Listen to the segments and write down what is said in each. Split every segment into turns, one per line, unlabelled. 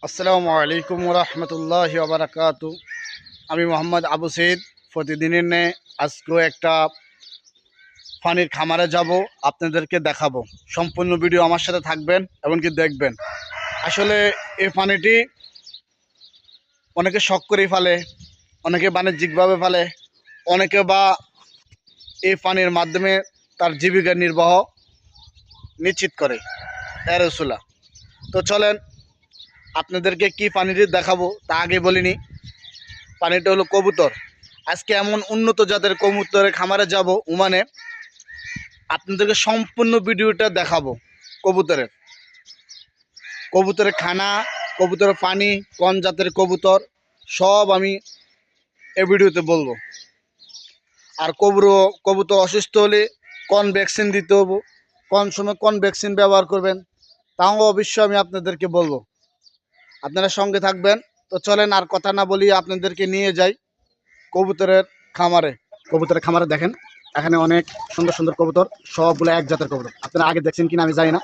আসসালামু আলাইকুম রহমতুল্লাহি ওবারাকাতু। আমি মোহাম্মদ আবু সঈদ। প্রতিদিনের নে আজকেও একটা পানির খামারে যাব, আপনাদেরকে দেখাবো। সম্পূর্ণ ভিডিও আমার সাথে থাকবেন, এমনকি দেখবেন। আসলে এই পানিটি অনেকে শখ করে ফেলে, অনেকে বাণিজ্যিকভাবে ফেলে, অনেকে বা এই পানির মাধ্যমে তার জীবিকা নির্বাহ নিশ্চিত করে। এরসুলা তো চলেন আপনাদেরকে কি পানিটি দেখাবো তা আগে বলিনি। পানিটা হলো কবুতর। আজকে এমন উন্নত জাতের কবুতরের খামারে যাব ওমানে, আপনাদেরকে সম্পূর্ণ ভিডিওটা দেখাবো। কবুতরের কবুতরের খানা, কবুতরের পানি, কোন জাতের কবুতর, সব আমি এই ভিডিওতে বলবো। আর কবুতর অসুস্থ হলে কোন ভ্যাকসিন দিতে হবো, কোন সময় কোন ভ্যাকসিন ব্যবহার করবেন, তাও অবশ্যই আমি আপনাদেরকে বলবো। আপনারা সঙ্গে থাকবেন। তো চলেন আর কথা না বলি, আপনাদেরকে নিয়ে যাই কবুতরের খামারে। কবুতরের খামারে দেখেন, এখানে অনেক সুন্দর সুন্দর কবুতর, সবগুলো এক জাতের কবুতর। আপনারা আগে দেখছেন কিনা আমি জানি না,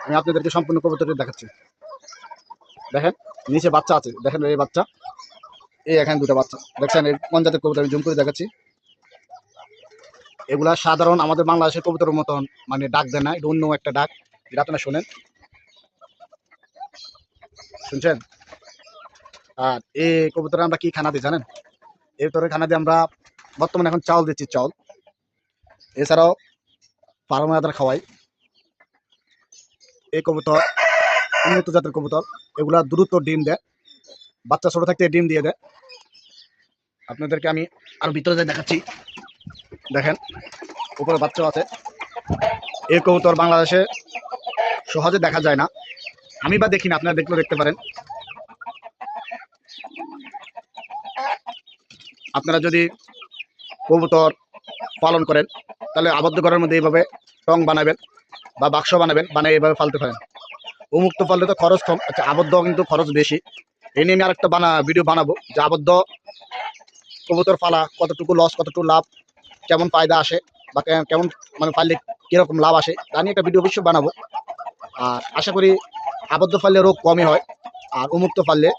আমি আপনাদেরকে সম্পূর্ণ কবুতরটি দেখাচ্ছি। দেখেন নিচে বাচ্চা আছে, দেখেন এই বাচ্চা, এই এখানে দুটো বাচ্চা দেখছেন। এই কোন জাতের কবুতর আমি জুম করে দেখাচ্ছি। এগুলা সাধারণ আমাদের বাংলাদেশের কবুতরের মতন মানে ডাক দেয় না, এটা অন্য একটা ডাক, যেটা আপনারা শোনেন, শুনছেন। আর এই কবুতরে আমরা কি খানা দিই জানেন? এই কবুতরের খানা দিয়ে আমরা বর্তমানে এখন চাউল দিচ্ছি, চাউল। এছাড়াও ফার্মে আদার খাওয়াই। এই কবুতর উন্নত জাতের কবুতর, এগুলা দ্রুত ডিম দেয়, বাচ্চা ছোট থাকতে ডিম দিয়ে দেয়। আপনাদেরকে আমি আরো ভিতরে যাই দেখাচ্ছি। দেখেন উপরে বাচ্চা আছে। এই কবুতর বাংলাদেশে সহজে দেখা যায় না, আমি বা দেখি না, আপনারা দেখলেও দেখতে পারেন। আপনারা যদি কবুতর পালন করেন তাহলে আবদ্ধ ঘরের মধ্যে এইভাবে টং বানাবেন বা বাক্স বানাবেন, বানিয়ে এইভাবে ফালতে পারেন। উন্মুক্ত পাললে তো খরচ কম, আচ্ছা আবদ্ধ কিন্তু খরচ বেশি। এই নিয়ে আমি আরেকটা ভিডিও বানাবো, যে আবদ্ধ কবুতর পালা কতটুকু লস, কতটুকু লাভ, কেমন ফায়দা আসে, বা কেমন মানে পারলে কিরকম লাভ আসে, তা নিয়ে একটা ভিডিও অবশ্যই বানাবো। আর আশা করি আবদ্ধ পাললে রোগ কমই হয়, আর উন্মুক্ত পাললে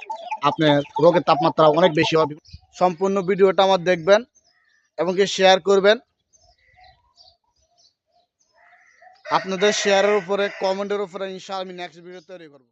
আপনার রোগের তাপমাত্রা অনেক বেশি হয়। সম্পূর্ণ ভিডিওটা আমার দেখবেন এবং কি শেয়ার করবেন। আপনাদের শেয়ারের উপরে, কমেন্টের উপরে ইনশাআল্লাহ আমি নেক্সট ভিডিও তৈরি করবো।